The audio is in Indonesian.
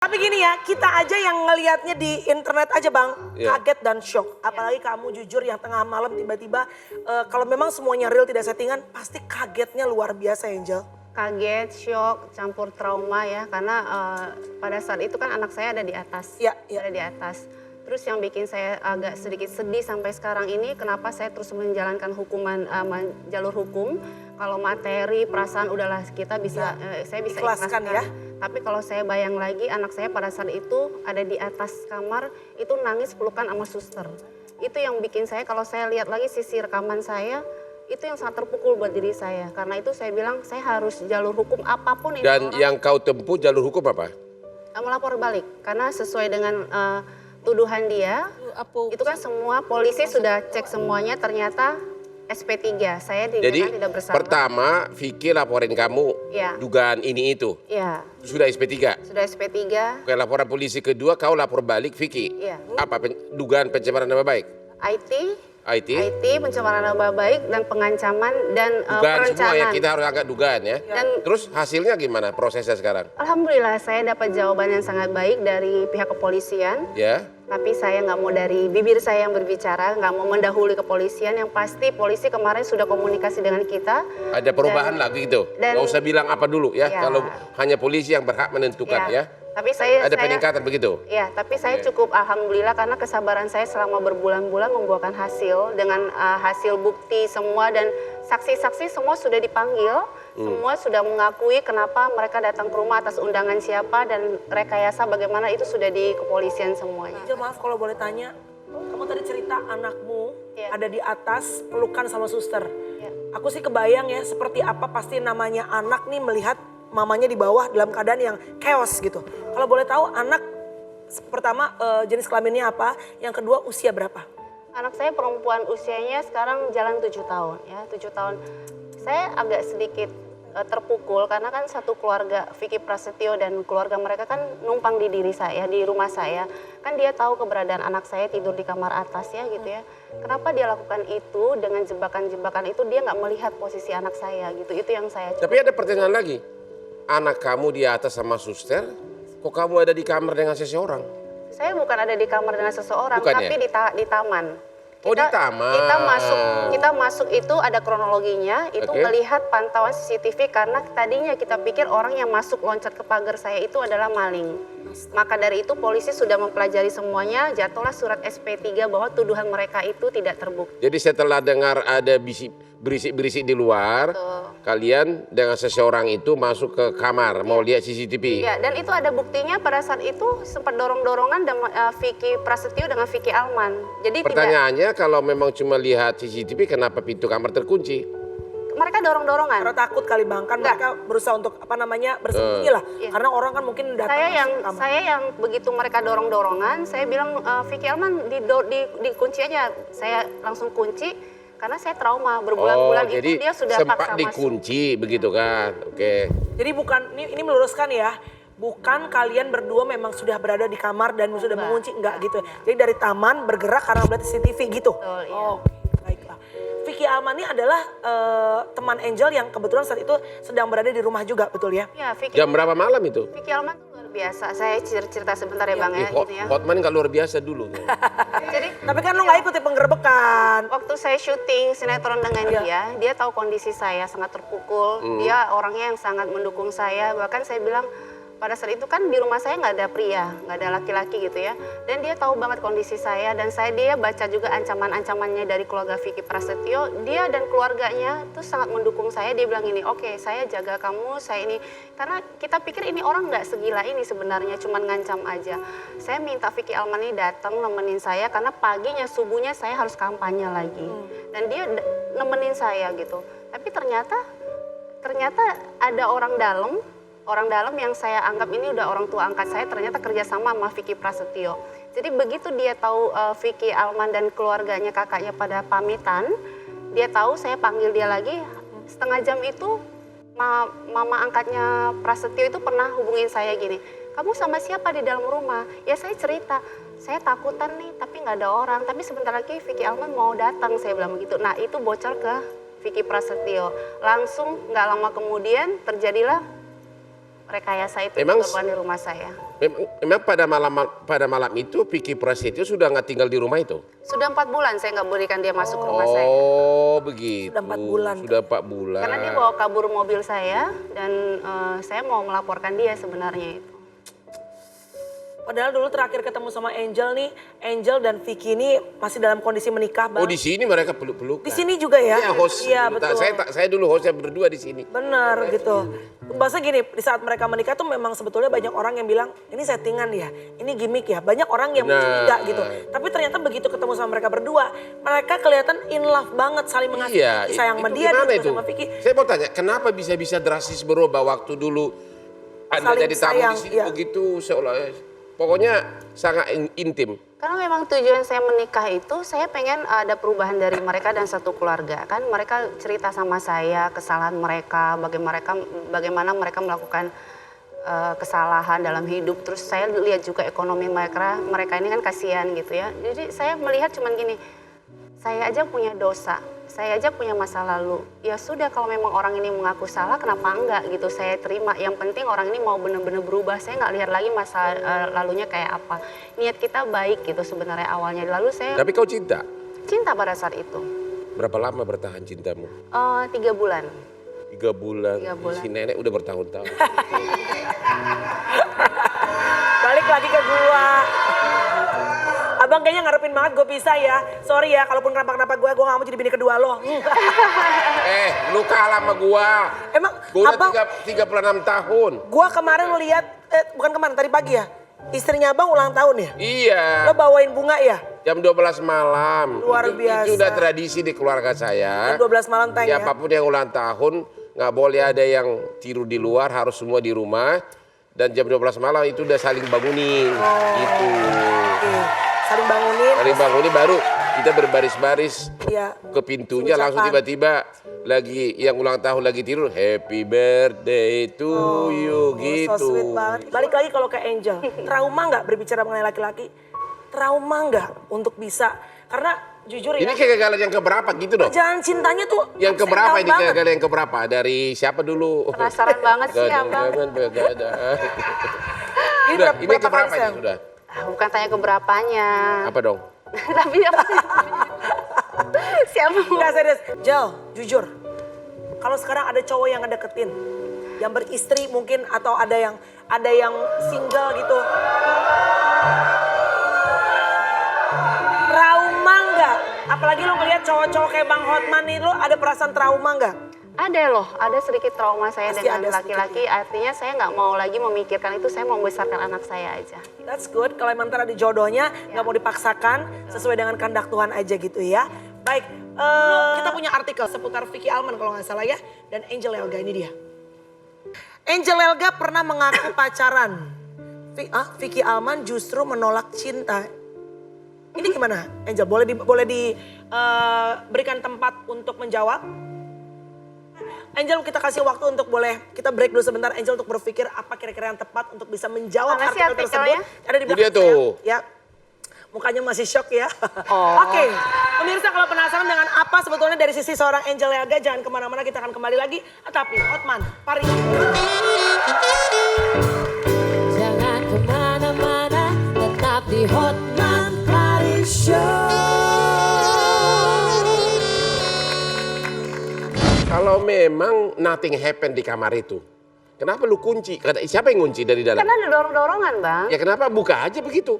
Tapi gini ya, kita aja yang ngelihatnya di internet aja Bang, kaget dan shock. Apalagi kamu jujur yang tengah malam tiba-tiba, kalau memang semuanya real tidak settingan, pasti kagetnya luar biasa Angel. Kaget, shock, campur trauma ya, karena pada saat itu kan anak saya ada di atas. Iya. Ada di atas. Terus yang bikin saya agak sedikit sedih sampai sekarang ini, kenapa saya terus menjalankan hukuman, jalur hukum. Kalau materi, perasaan udahlah kita bisa, saya bisa Ikhlaskan ya. Tapi kalau saya bayang lagi, anak saya pada saat itu ada di atas kamar, itu nangis pelukan sama suster. Itu yang bikin saya, kalau saya lihat lagi sisi rekaman saya, itu yang sangat terpukul buat diri saya. Karena itu saya bilang, saya harus jalur hukum apapun ini. Dan yang kau tempuh jalur hukum apa? Melapor balik, karena sesuai dengan tuduhan dia, itu kan semua polisi sudah cek semuanya, ternyata SP3, saya Jadi tidak bersalah. pertama Vicky laporin kamu dugaan ini itu. Iya. Sudah SP3? Sudah SP3. Oke, laporan polisi kedua kau lapor balik Vicky. Iya. Apa dugaan pencemaran nama baik? IT, pencemaran nama baik dan pengancaman dan Dugaan semua ya, perencanaan. kita harus angkat dugaan ya. Dan terus hasilnya gimana prosesnya sekarang? alhamdulillah saya dapat jawaban yang sangat baik dari pihak kepolisian. Ya. Tapi saya nggak mau dari bibir saya yang berbicara, nggak mau mendahului kepolisian. Yang pasti polisi kemarin sudah komunikasi dengan kita. Ada perubahan lagi gitu. Nggak usah bilang apa dulu ya, kalau hanya polisi yang berhak menentukan ya. Tapi saya ada peningkatan begitu? Ya, tapi saya cukup alhamdulillah karena kesabaran saya selama berbulan-bulan membuahkan hasil dengan hasil bukti semua dan saksi-saksi semua sudah dipanggil, semua sudah mengakui kenapa mereka datang ke rumah atas undangan siapa dan rekayasa bagaimana itu sudah di kepolisian semuanya. Angel maaf kalau boleh tanya, kamu tadi cerita anakmu ada di atas pelukan sama suster. Aku sih kebayang ya seperti apa pasti namanya anak nih melihat mamanya di bawah dalam keadaan yang chaos gitu. Kalau boleh tahu anak pertama jenis kelaminnya apa, yang kedua usia berapa? Anak saya perempuan usianya sekarang jalan 7 tahun ya, 7 tahun. Saya agak sedikit terpukul karena kan satu keluarga Vicky Prasetyo dan keluarga mereka kan numpang di diri saya, di rumah saya. Kan dia tahu keberadaan anak saya tidur di kamar atas ya gitu ya. Kenapa dia lakukan itu dengan jebakan-jebakan itu, dia nggak melihat posisi anak saya gitu. Itu yang saya Tapi ada pertanyaan lagi. Anak kamu di atas sama suster, kok kamu ada di kamar dengan seseorang? Saya bukan ada di kamar dengan seseorang, Bukan tapi ya? di taman. Oh, di taman. Kita masuk itu ada kronologinya, itu melihat pantauan CCTV karena tadinya kita pikir orang yang masuk loncat ke pagar saya itu adalah maling. Maka dari itu polisi sudah mempelajari semuanya, jatuhlah surat SP3 bahwa tuduhan mereka itu tidak terbukti. Jadi setelah dengar ada berisik-berisik di luar, kalian dengan seseorang itu masuk ke kamar, mau lihat CCTV. Ya, dan itu ada buktinya pada saat itu sempat dorong-dorongan Vicky Prasetyo dengan Vicky Alman. Jadi pertanyaannya kalau memang cuma lihat CCTV, kenapa pintu kamar terkunci? mereka dorong-dorongan. Karena takut kali Bang, kan mereka berusaha untuk bersembunyi lah. Karena orang kan mungkin datang Saya yang begitu mereka dorong-dorongan, saya bilang Vicky Alman dikunci aja. Saya langsung kunci karena saya trauma berbulan-bulan itu dia sudah sempat paksa dikunci masuk. begitu kan. Oke. Jadi bukan, ini meluruskan ya, bukan kalian berdua memang sudah berada di kamar dan sudah mengunci, enggak gitu. Jadi dari taman bergerak karena melihat CCTV gitu. Betul, iya. Oh, baiklah. Vicky Alman ini adalah teman Angel yang kebetulan saat itu sedang berada di rumah juga, betul ya? Ya, Vicky, Jam berapa malam itu? Vicky Alman tuh luar biasa. Saya cerita sebentar ya Bang ya. Gitu ya. Hotman nggak luar biasa dulu. Jadi, Tapi kan lu nggak ikuti penggerbekan. waktu saya syuting sinetron dengan dia tahu kondisi saya sangat terpukul. Dia orangnya yang sangat mendukung saya. Bahkan saya bilang pada saat itu kan di rumah saya nggak ada pria, nggak ada laki-laki gitu ya. Dan dia tahu banget kondisi saya dan dia baca juga ancaman-ancamannya dari keluarga Vicky Prasetyo. Dia dan keluarganya tuh sangat mendukung saya. Dia bilang ini, oke, saya jaga kamu, saya ini. Karena kita pikir ini orang nggak segila ini sebenarnya, cuman ngancam aja. Saya minta Vicky Alman ini datang nemenin saya karena paginya, subuhnya saya harus kampanye lagi. Dan dia nemenin saya gitu. Tapi ternyata ada orang dalam yang saya anggap ini udah orang tua angkat saya, ternyata kerjasama sama Vicky Prasetyo. Jadi begitu dia tahu Vicky Alman dan keluarganya, kakaknya pada pamitan, dia tahu saya panggil dia lagi, setengah jam itu mama angkatnya Prasetyo itu pernah hubungin saya gini, kamu sama siapa di dalam rumah? Ya saya cerita, saya takutan nih tapi nggak ada orang, tapi sebentar lagi Vicky Alman mau datang, saya bilang begitu. Nah itu bocor ke Vicky Prasetyo. Langsung nggak lama kemudian terjadilah rekayasa itu Emang- dilakukan di rumah saya. Memang pada malam itu Vicky Prasetyo sudah nggak tinggal di rumah itu? Sudah 4 bulan saya nggak berikan dia masuk ke rumah saya. Oh begitu. Sudah 4 bulan. Sudah 4 bulan. Karena dia bawa kabur mobil saya dan saya mau melaporkan dia sebenarnya itu. Padahal dulu terakhir ketemu sama Angel nih, Angel dan Vicky ini masih dalam kondisi menikah, Bang. Oh di sini mereka peluk-pelukan. Di sini juga ya? Iya host. Iya, betul. Saya dulu hostnya berdua di sini. Bener gitu. Bahasa gini, di saat mereka menikah tuh memang sebetulnya banyak orang yang bilang, ini settingan ya, ini gimmick ya. Banyak orang yang curiga gitu. Tapi ternyata begitu ketemu sama mereka berdua, mereka kelihatan in love banget, saling mengasihi, Iya, sayang sama itu dia, gimana dia itu? sama Vicky. Saya mau tanya, kenapa bisa drastis berubah waktu dulu Anda Saling jadi tamu sayang, di sini iya. begitu seolah pokoknya sangat intim. Karena memang tujuan saya menikah itu saya pengen ada perubahan dari mereka dan satu keluarga. Kan mereka cerita sama saya kesalahan mereka, bagaimana mereka melakukan kesalahan dalam hidup. Terus saya lihat juga ekonomi mereka ini kan kasihan gitu ya. Jadi saya melihat cuman gini, saya aja punya dosa, saya aja punya masa lalu. Ya sudah kalau memang orang ini mengaku salah, kenapa enggak gitu, saya terima. Yang penting orang ini mau benar-benar berubah, saya nggak lihat lagi masa lalunya kayak apa. Niat kita baik gitu sebenarnya awalnya. Lalu saya Tapi kau cinta? cinta pada saat itu. Berapa lama bertahan cintamu? 3 bulan. 3 bulan. 3 bulan. Si nenek udah bertahun-tahun. Balik lagi ke gua. Abang kayaknya ngarepin banget gue pisah ya. Sorry ya, kalaupun kenapa-kenapa gue gak mau jadi bini kedua lo. Lu kalah sama gua. Emang Gua abang, udah 36 tahun. gue kemarin lihat, bukan kemarin, tadi pagi ya. Istrinya abang ulang tahun ya? Iya. Lo bawain bunga ya? Jam 12 malam. Luar Itu biasa. udah tradisi di keluarga saya. Jam 12 malam tanya. Siapapun yang ulang tahun, nggak boleh ada yang tidur di luar, harus semua di rumah. Dan jam 12 malam itu udah saling bangunin. Gitu. Oke. Saling bangunin. Saling bangunin baru kita berbaris-baris Iya. ke pintunya, Ucapan. langsung tiba-tiba lagi yang ulang tahun lagi tidur, happy birthday to you, gitu. So sweet banget. Balik lagi kalau ke Angel. Trauma nggak berbicara mengenai laki-laki? Trauma nggak untuk bisa? Karena jujur ya. Ini kegagalan yang keberapa gitu dong? Perjalanan cintanya tuh Yang upside keberapa down ini banget. kegagalan yang keberapa? Dari siapa dulu? Penasaran banget sih abang. Jangan begadang. Ini Udah, berapa ini kali keberapa ini sayang? sudah? Bukan tanya keberapanya. Apa dong? Tapi apa sih? Siapa? Nggak serius. Jel, jujur. Kalau sekarang ada cowok yang ngedeketin, yang beristri mungkin atau ada yang single gitu. Trauma nggak? Apalagi lo ngeliat cowok-cowok kayak Bang Hotman nih, lo ada perasaan trauma nggak? Ada loh, ada sedikit trauma saya Pasti dengan ada laki-laki. Artinya saya nggak mau lagi memikirkan itu, saya mau membesarkan anak saya aja. That's good. Kalau emang ntar ada jodohnya, nggak mau dipaksakan, sesuai dengan kehendak Tuhan aja gitu ya. Baik, kita punya artikel seputar Vicky Alman kalau nggak salah ya, dan Angel Elga ini dia. Angel Elga pernah mengaku pacaran. Vicky Alman justru menolak cinta. Ini gimana, Angel? Boleh diberikan tempat untuk menjawab? Angel, kita kasih waktu untuk kita break dulu sebentar. Angel untuk berpikir apa kira-kira yang tepat untuk bisa menjawab Mana sih artikel tersebut. artikelnya? Ada di Itu dia belakang tuh. saya. Ya. Mukanya masih shock ya. Oh. Oke, pemirsa kalau penasaran dengan apa sebetulnya dari sisi seorang Angel Elga, jangan kemana-mana, kita akan kembali lagi. Tapi Hotman, Paris. Jangan kemana-mana, tetap di Hotman Paris Show. Kalau memang nothing happen di kamar itu, kenapa lu kunci? Siapa yang kunci dari dalam? Karena ada dorong-dorongan bang. Ya kenapa buka aja begitu?